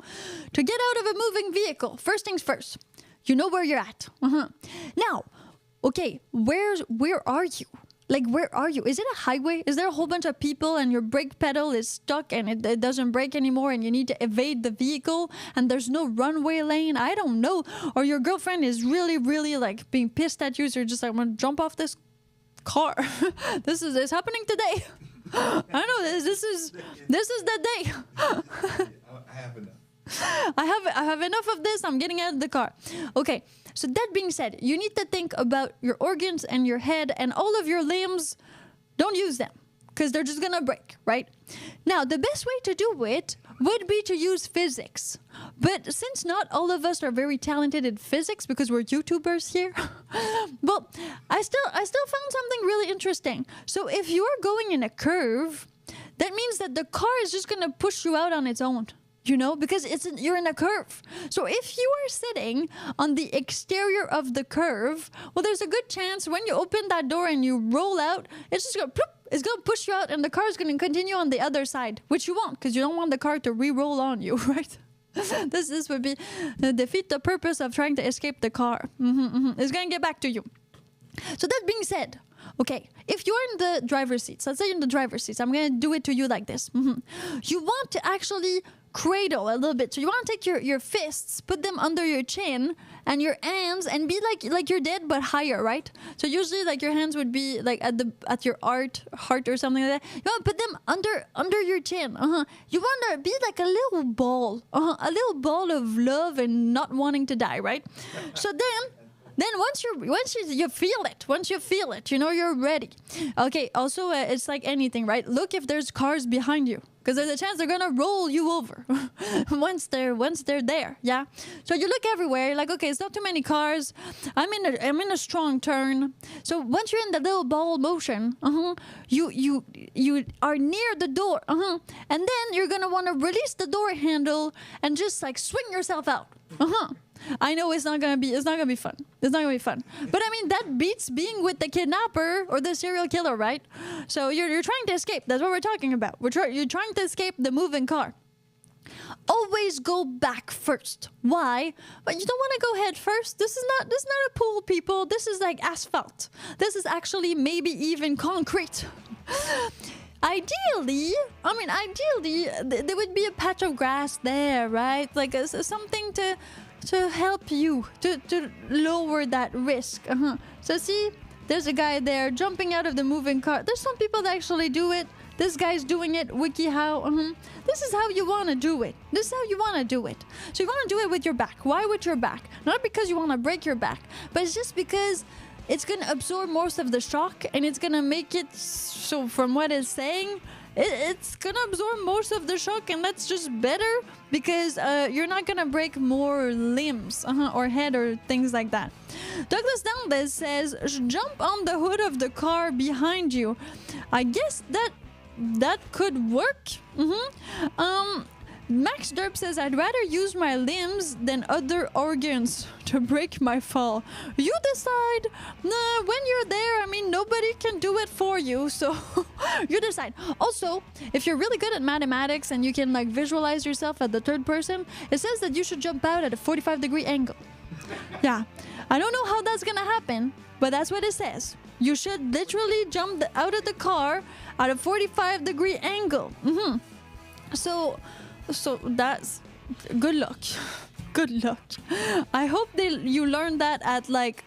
To get out of a moving vehicle, first things first, you know where you're at. Now, okay, where are you? Like, where are you? Is it a highway? Is there a whole bunch of people and your brake pedal is stuck and it doesn't brake anymore and you need to evade the vehicle and there's no runway lane? I don't know. Or your girlfriend is really, really like being pissed at you, so you're just like, I'm going to jump off this car. This is happening today. I know this is the day. I have enough. I have enough of this. I'm getting out of the car. Okay. So that being said, you need to think about your organs and your head and all of your limbs. Don't use them because they're just gonna break, right? Now, the best way to do it would be to use physics. But since not all of us are very talented in physics because we're YouTubers here, well, I still found something really interesting. So if you're going in a curve, that means that the car is just going to push you out on its own. You know, because you're in a curve. So if you are sitting on the exterior of the curve, well, there's a good chance when you open that door and you roll out, it's just going to it's going to push you out and the car is going to continue on the other side, which you won't because you don't want the car to re-roll on you, right? This would be defeat the purpose of trying to escape the car. It's going to get back to you. So that being said, okay, if you're in the driver's seat, so let's say you're in the driver's seat, I'm going to do it to you like this. You want to actually cradle a little bit. So you want to take your fists, put them under your chin and your hands and be like you're dead but higher, right? So usually like your hands would be like at your heart or something like that. You want to put them under your chin. You want to be like a little ball of love and not wanting to die, right? So then once you feel it, you know you're ready. Okay, also it's like anything, right? Look if there's cars behind you. because there's a chance they're gonna roll you over once they're there. Yeah. So you look everywhere. You're like, okay, it's not too many cars. I'm in a strong turn. So once you're in the little ball motion, you are near the door, and then you're gonna want to release the door handle and just like swing yourself out. I know it's not gonna be fun. It's not gonna be fun. But I mean, that beats being with the kidnapper or the serial killer, right? So you're trying to escape. That's what we're talking about. You're trying to escape the moving car. Always go back first. Why? But you don't want to go head first. This is not a pool, people. This is like asphalt. This is actually maybe even concrete. Ideally, there would be a patch of grass there, right? Like something to help you to lower that risk. So see, there's a guy there jumping out of the moving car. There's some people that actually do it. This guy's doing it. WikiHow. This is how you want to do it. This is how you want to do it. So you want to do it with your back. Why with your back? Not because you want to break your back, but it's just because it's going to absorb most of the shock, and it's going to make it so, from what it's saying, it's going to absorb most of the shock, and that's just better because you're not going to break more limbs or head or things like that. Douglas Dandes says, jump on the hood of the car behind you. I guess that could work. Max Derp says, I'd rather use my limbs than other organs to break my fall. You decide. Nah, when you're there, I mean, nobody can do it for you, so you decide. Also, if you're really good at mathematics and you can like visualize yourself at the third person, it says that you should jump out at a 45-degree angle. Yeah, I don't know how that's gonna happen, but that's what it says. You should literally jump out of the car at a 45-degree angle. So that's good luck. Good luck. I hope you learned that at like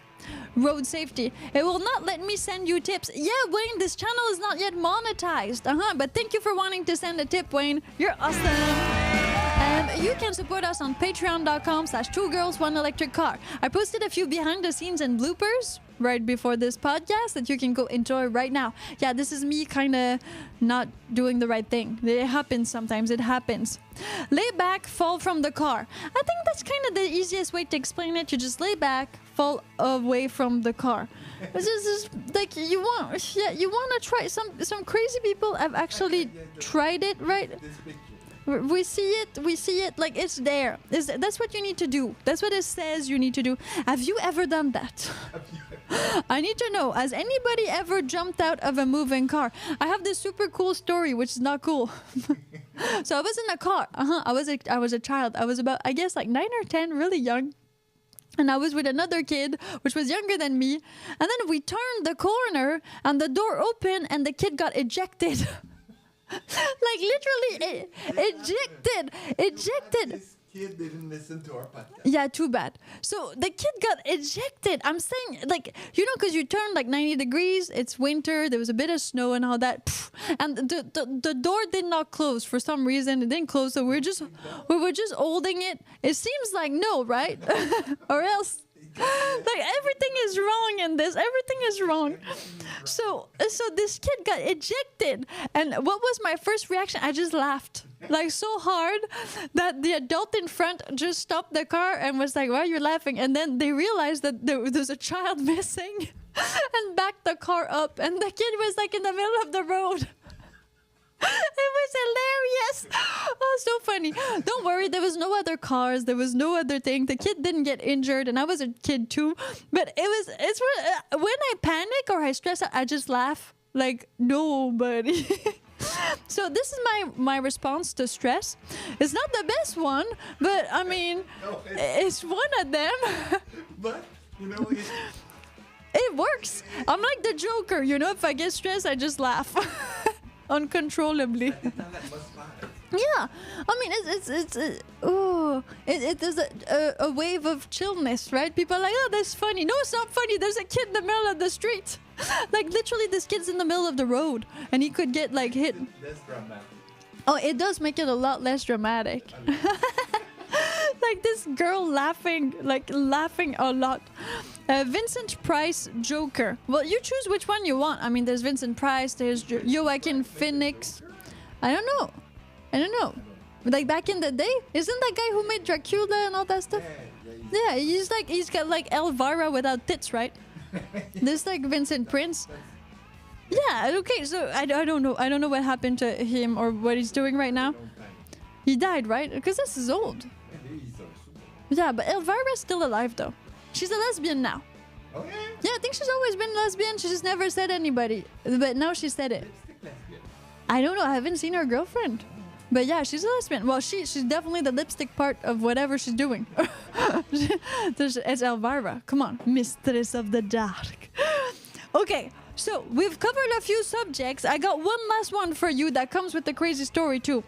road safety. It will not let me send you tips. Yeah, Wayne, this channel is not yet monetized. But thank you for wanting to send a tip, Wayne. You're awesome. You can support us on patreon.com/2girls1electric car. I posted a few behind the scenes and bloopers right before this podcast that you can go enjoy right now. Yeah, this is me kind of not doing the right thing. It happens sometimes. It happens. Lay back, fall from the car. I think that's kind of the easiest way to explain it. You just lay back, fall away from the car. It's just like you want to try. Some crazy people have actually tried it, right? We see it like it's there. That's what you need to do. That's what it says you need to do. Have you ever done that? I need to know, has anybody ever jumped out of a moving car? I have this super cool story, which is not cool. So I was in a car. I was a child. I was about, I guess, like 9 or 10, really young. And I was with another kid, which was younger than me. And then we turned the corner, and the door opened, and the kid got ejected. Like literally ejected. This kid didn't listen to our podcast. Yeah, too bad. So the kid got ejected. I'm saying, like, because you turned like 90 degrees, it's winter, there was a bit of snow and all that, and the door did not close for some reason. It didn't close, so we were just holding it. It seems like no, right? Or else. Like everything is wrong in this. Everything is wrong. So this kid got ejected, and what was my first reaction? I just laughed like so hard that the adult in front just stopped the car and was like, "Why are you laughing?" And then they realized that there's a child missing, and backed the car up, and the kid was like in the middle of the road. It was hilarious. Oh, so funny. Don't worry, there was no other cars, there was no other thing. The kid didn't get injured, and I was a kid too. But it's when I panic or I stress out, I just laugh like nobody. So this is my response to stress. It's not the best one, but I mean, it's one of them. But it works. I'm like the Joker, if I get stressed, I just laugh. Uncontrollably. Yeah, I mean there's a wave of chillness, right? People are like, oh, that's funny. No, it's not funny. There's a kid in the middle of the street. Like literally, this kid's in the middle of the road, and he could get like hit. Less dramatic. Oh, it does make it a lot less dramatic. Like this girl laughing a lot. Vincent Price Joker. Well, you choose which one you want. I mean, there's Vincent Price, there's Joaquin Phoenix. I don't know. I don't know. Like back in the day, isn't that guy who made Dracula and all that stuff? Yeah, he's got like Elvira without tits, right? This like Vincent Prince. Yeah, okay. So I don't know. I don't know what happened to him or what he's doing right now. He died, right? Because this is old. Yeah, but Elvira's still alive though. She's a lesbian now. Oh yeah? Yeah, I think she's always been lesbian. She just never said anybody. But now she said it. I don't know. I haven't seen her girlfriend. But yeah, she's a lesbian. Well, she's definitely the lipstick part of whatever she's doing. It's Elvira. Come on, mistress of the dark. Okay, so we've covered a few subjects. I got one last one for you that comes with the crazy story too.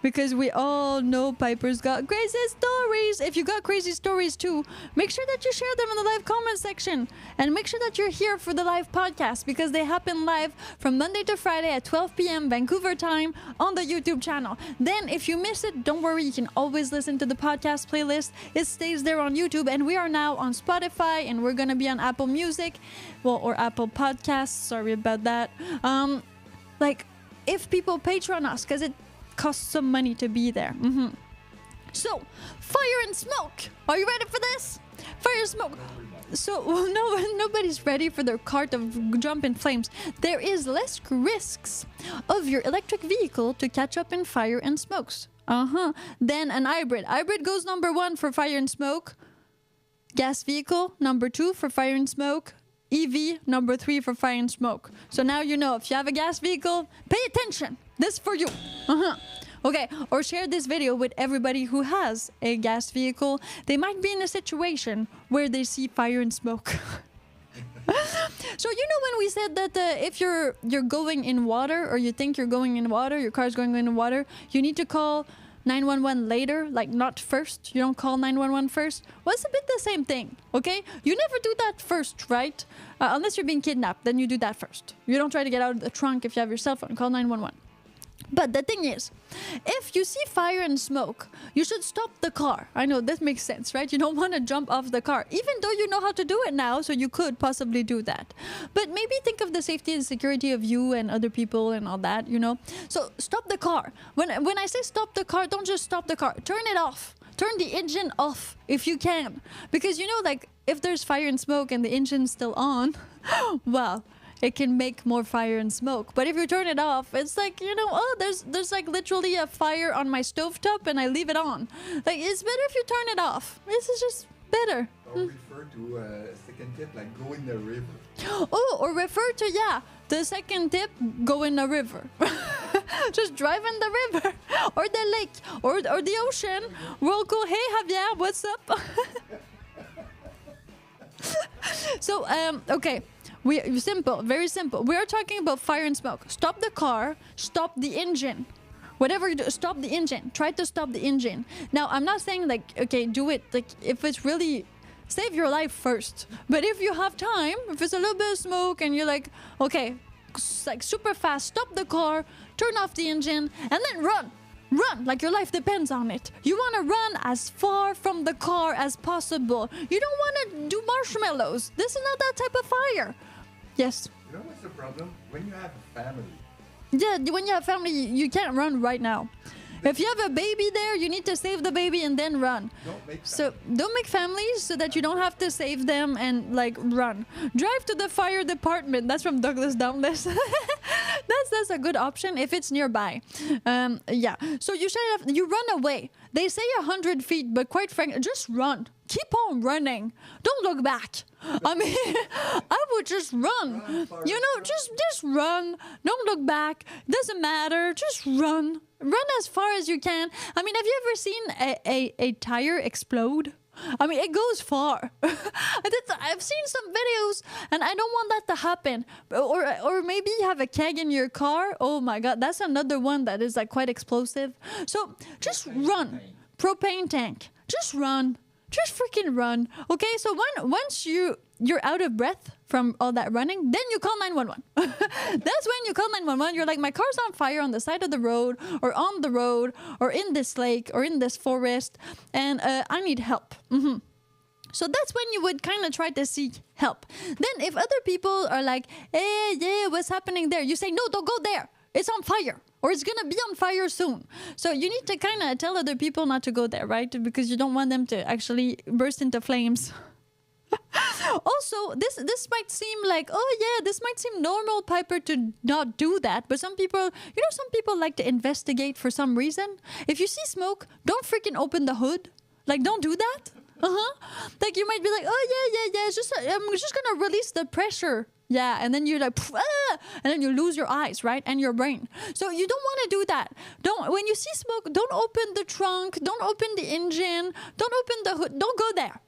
Because we all know Piper's got crazy stories. If you got crazy stories too, make sure that you share them in the live comment section. And make sure that you're here for the live podcast because they happen live from Monday to Friday at 12 p.m. Vancouver time on the YouTube channel. Then if you miss it, don't worry. You can always listen to the podcast playlist. It stays there on YouTube. And we are now on Spotify and we're going to be on Apple Music. Well, or Apple Podcasts. Sorry about that. Like, if people Patreon us, because it costs some money to be there. So, fire and smoke. Are you ready for this? Fire and smoke. So, nobody's ready for their cart of jump in flames. There is less risks of your electric vehicle to catch up in fire and smokes. Then an hybrid. Hybrid goes number 1 for fire and smoke. Gas vehicle, number 2 for fire and smoke. EV, number 3 for fire and smoke. So now you know, if you have a gas vehicle, pay attention. This is for you. Okay, or share this video with everybody who has a gas vehicle. They might be in a situation where they see fire and smoke. So you know when we said that if you're going in water or you think you're going in water, your car's going in water, you need to call 911 later, like not first. You don't call 911 first. Well, it's a bit the same thing, okay? You never do that first, right? Unless you're being kidnapped, then you do that first. You don't try to get out of the trunk if you have your cell phone. Call 911. But the thing is, if you see fire and smoke, you should stop the car. I know, that makes sense, right? You don't want to jump off the car, even though you know how to do it now, so you could possibly do that. But maybe think of the safety and security of you and other people and all that, you know? So stop the car. When I say stop the car, don't just stop the car. Turn it off. Turn the engine off if you can. Because, you know, like, if there's fire and smoke and the engine's still on, well, it can make more fire and smoke. But if you turn it off, it's like, you know, oh, there's like literally a fire on my stovetop and I leave it on. Like, it's better if you turn it off. This is just better. Or refer to second tip, like go in the river. Oh, or refer to, yeah, the second tip, go in the river. Just drive in the river or the lake or the ocean. We'll go, hey, Javier, what's up? So, okay. Simple, very simple. We are talking about fire and smoke. Stop the car, stop the engine. Whatever you do, stop the engine. Try to stop the engine. Now, I'm not saying like, okay, do it. Like, if it's really, save your life first. But if you have time, if it's a little bit of smoke and you're like, okay, like super fast, stop the car, turn off the engine, and then run. Run like your life depends on it. You want to run as far from the car as possible. You don't want to do marshmallows. This is not that type of fire. Yes. You know what's the problem? When you have a family. Yeah, when you have family, you can't run right now. If you have a baby there, you need to save the baby and then run. Don't make families so that you don't have to save them and like run. Drive to the fire department. That's from Douglas Downless. That's a good option if it's nearby. Yeah. So you run away. They say 100 feet, but quite frankly, just run. Keep on running. Don't look back. I mean, I would just run. You know, just run. Don't look back. Doesn't matter. Just run. Run as far as you can. I mean, have you ever seen a tire explode? I mean, it goes far. I've seen some videos, and I don't want that to happen. Or maybe you have a keg in your car. Oh my God, that's another one that is like quite explosive. So just run. Propane tank. Just run. Just freaking run. Okay, so once you're out of breath from all that running, then you call 911. That's when you call 911. You're like, my car's on fire on the side of the road or on the road or in this lake or in this forest, and I need help. So that's when you would kind of try to seek help. Then if other people are like, hey, yeah, what's happening there? You say, no, don't go there. It's on fire, or it's gonna be on fire soon. So you need to kind of tell other people not to go there, right? Because you don't want them to actually burst into flames. Also, this might seem like, oh yeah, this might seem normal, Piper, to not do that. But some people like to investigate for some reason. If you see smoke, don't freaking open the hood. Like, don't do that. Like, you might be like, oh yeah. I'm just gonna release the pressure. Yeah, and then you're like, and then you lose your eyes, right? And your brain. So you don't want to do that. When you see smoke, don't open the trunk, don't open the engine, don't open the hood, don't go there.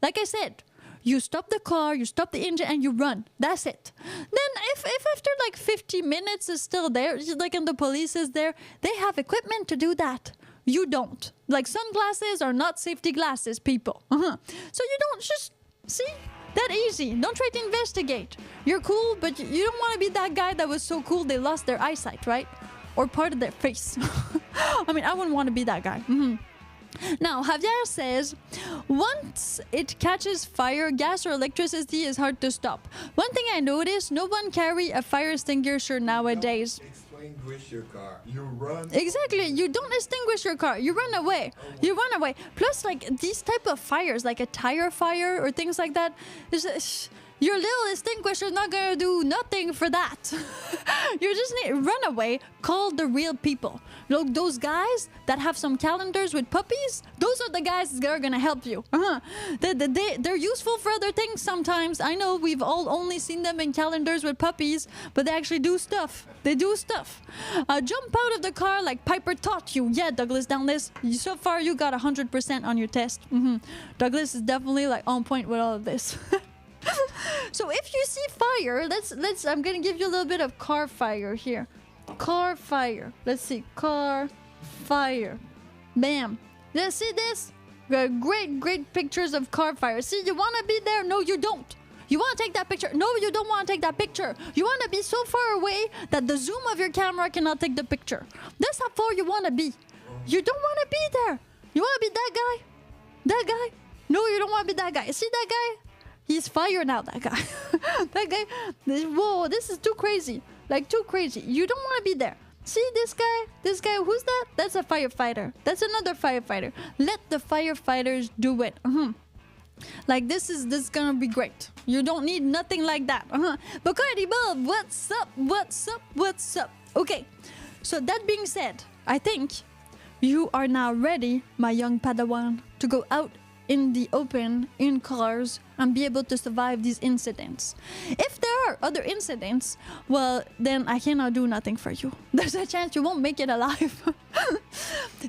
Like I said, you stop the car, you stop the engine, and you run. That's it. Then if after like 50 minutes is still there, like, and the police is there, they have equipment to do that. You don't. Like, sunglasses are not safety glasses, people. So you don't just, see? That easy. Don't try to investigate. You're cool, but you don't want to be that guy that was so cool they lost their eyesight, right? Or part of their face. I mean, I wouldn't want to be that guy. Now, Javier says, once it catches fire, gas or electricity is hard to stop. One thing I noticed, no one carry a fire extinguisher nowadays. Extinguish your car. You run. Exactly. You don't extinguish your car. You run away. You run away. Plus, like, these type of fires, like a tire fire or things like that, your little extinguisher is not going to do nothing for that. You just need to run away, call the real people. Look, those guys that have some calendars with puppies, those are the guys that are going to help you. They're useful for other things sometimes. I know we've all only seen them in calendars with puppies, but they actually do stuff. They do stuff. Jump out of the car like Piper taught you. Yeah, Douglas, down this. So far, you got 100% on your test. Douglas is definitely like on point with all of this. So if you see fire, let's I'm gonna give you a little bit of car fire here. Car fire. Let's see. Car fire. Bam. Let's see this. Great pictures of car fire. See, you wanna be there? No, you don't. You want to take that picture? No, you don't want to take that picture. You want to be so far away that the zoom of your camera cannot take the picture. That's how far you want to be. You don't want to be there. You want to be that guy? That guy? No, you don't want to be that guy. See that guy? He's fire now, that guy. That guy. Whoa, this is too crazy. Like, too crazy. You don't want to be there. See this guy? This guy, who's that? That's a firefighter. That's another firefighter. Let the firefighters do it. Like, this is gonna be great. You don't need nothing like that. Bacardi Bob, what's up? What's up? What's up? Okay, so that being said, I think you are now ready, my young Padawan, to go out in the open, in cars, and be able to survive these incidents. If there are other incidents, well, then I cannot do nothing for you. There's a chance you won't make it alive.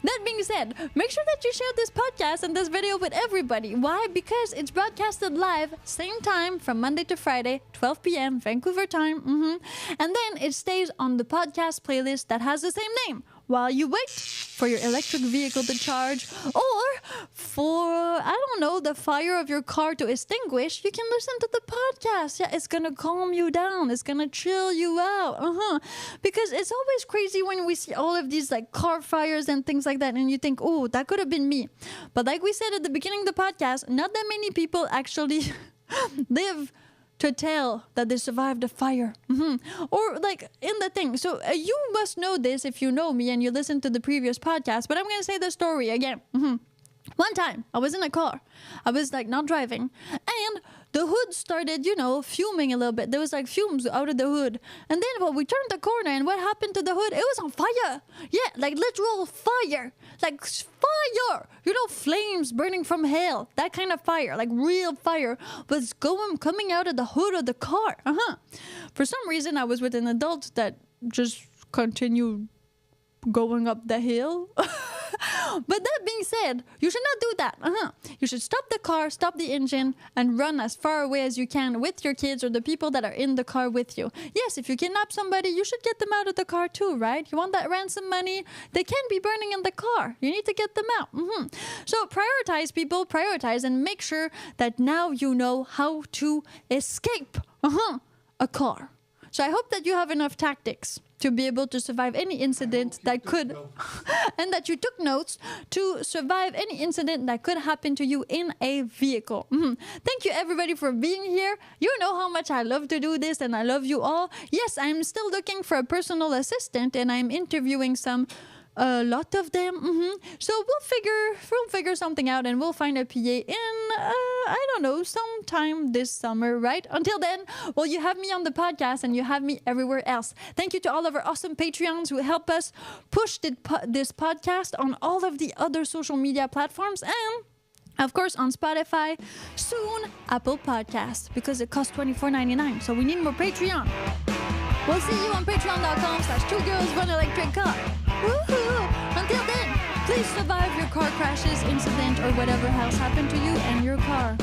That being said, make sure that you share this podcast and this video with everybody. Why? Because it's broadcasted live, same time, from Monday to Friday, 12 p.m. Vancouver time. And then it stays on the podcast playlist that has the same name, while you wait for your electric vehicle to charge, or for, I don't know, the fire of your car to extinguish, you can listen to the podcast. Yeah, it's gonna calm you down. It's gonna chill you out. Because it's always crazy when we see all of these like car fires and things like that, and you think, oh, that could have been me. But like we said at the beginning of the podcast, not that many people actually live to tell that they survived a fire. Or like in the thing. So you must know this if you know me and you listen to the previous podcast, but I'm going to say the story again. One time I was in a car. I was like not driving, and the hood started, fuming a little bit. There was like fumes out of the hood. And then we turned the corner, and what happened to the hood? It was on fire. Yeah, like literal fire. Like fire. Flames burning from hell. That kind of fire, like real fire, was coming out of the hood of the car. For some reason, I was with an adult that just continued going up the hill. But that being said, you should not do that. You should stop the car, stop the engine, and run as far away as you can with your kids or the people that are in the car with you. Yes, if you kidnap somebody, you should get them out of the car too, right? You want that ransom money? They can't be burning in the car. You need to get them out. So prioritize, people, prioritize, and make sure that now you know how to escape a car. So I hope that you have enough tactics to be able to survive any incident that could, and that you took notes to survive any incident that could happen to you in a vehicle. Thank you everybody for being here. You know how much I love to do this, and I love you all. Yes, I'm still looking for a personal assistant, and I'm interviewing a lot of them. So we'll figure something out, and we'll find a PA in I don't know, sometime this summer, right? Until then, well, you have me on the podcast and you have me everywhere else. Thank you to all of our awesome Patreons who help us push this podcast on all of the other social media platforms, and of course on Spotify, soon Apple Podcasts, because it costs $24.99. So we need more Patreon. We'll see you on patreon.com/2girls1electriccar. Woohoo! Until then, please survive your car crashes, incident, or whatever else happened to you and your car.